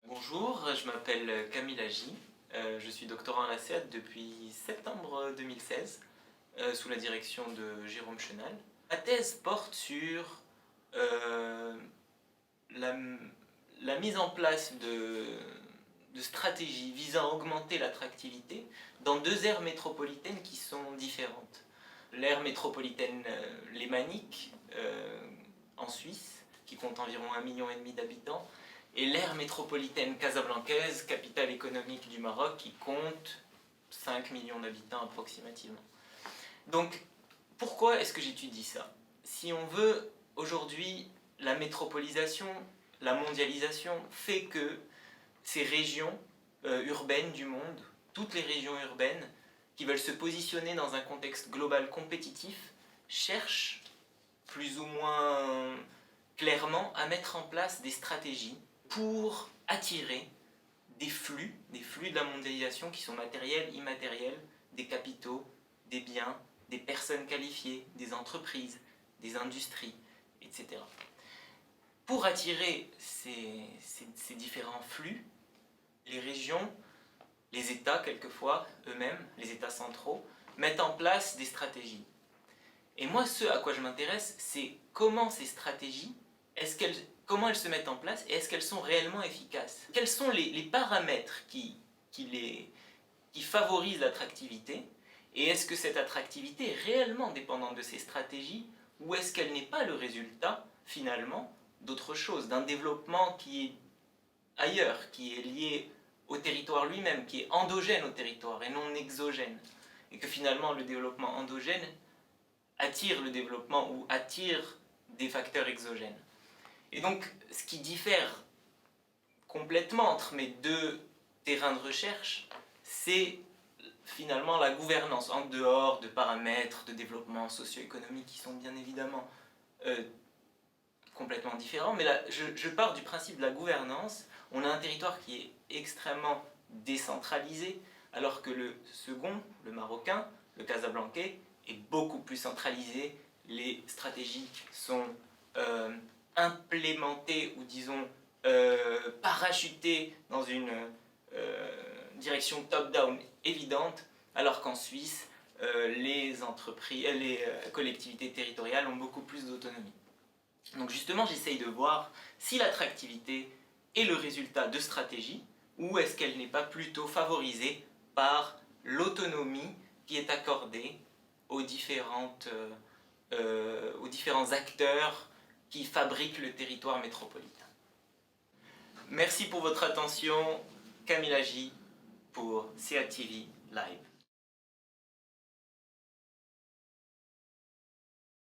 Bonjour, je m'appelle Camille Agi, je suis doctorant à la CEAD depuis septembre 2016 sous la direction de Jérôme Chenal. Ma thèse porte sur la mise en place de stratégies visant à augmenter l'attractivité dans deux aires métropolitaines qui sont différentes. L'aire métropolitaine lémanique en Suisse, qui compte environ 1,5 million d'habitants, et l'aire métropolitaine casablancaise, capitale économique du Maroc, qui compte 5 millions d'habitants approximativement. Donc, pourquoi est-ce que j'étudie ça? Si on veut, aujourd'hui, la métropolisation, la mondialisation fait que ces régions urbaines du monde, toutes les régions urbaines qui veulent se positionner dans un contexte global compétitif, cherchent plus ou moins clairement à mettre en place des stratégies pour attirer des flux de la mondialisation qui sont matériels, immatériels, des capitaux, des biens, des personnes qualifiées, des entreprises, des industries, etc. Pour attirer ces différents flux, les régions, les États quelquefois, eux-mêmes, les États centraux, mettent en place des stratégies. Et moi, ce à quoi je m'intéresse, c'est comment ces stratégies, comment elles se mettent en place et est-ce qu'elles sont réellement efficaces? Quels sont les paramètres qui favorisent l'attractivité? Et est-ce que cette attractivité est réellement dépendante de ces stratégies ou est-ce qu'elle n'est pas le résultat, finalement, d'autre chose, d'un développement qui est ailleurs, qui est lié au territoire lui-même, qui est endogène au territoire et non exogène? Et que finalement, le développement endogène attire le développement ou attire des facteurs exogènes. Et donc, ce qui diffère complètement entre mes deux terrains de recherche, c'est finalement la gouvernance, en dehors de paramètres de développement socio-économique qui sont bien évidemment complètement différents. Mais là, je pars du principe de la gouvernance. On a un territoire qui est extrêmement décentralisé, alors que le second, le marocain, le casablancais, est beaucoup plus centralisé. Les stratégies sont implémentées ou disons parachutées dans une direction top-down évidente, alors qu'en Suisse, les collectivités territoriales ont beaucoup plus d'autonomie. Donc justement, j'essaye de voir si l'attractivité est le résultat de stratégies ou est-ce qu'elle n'est pas plutôt favorisée par l'autonomie qui est accordée aux différents acteurs qui fabriquent le territoire métropolitain. Merci pour votre attention. Camille Agi pour CEAD TV Live.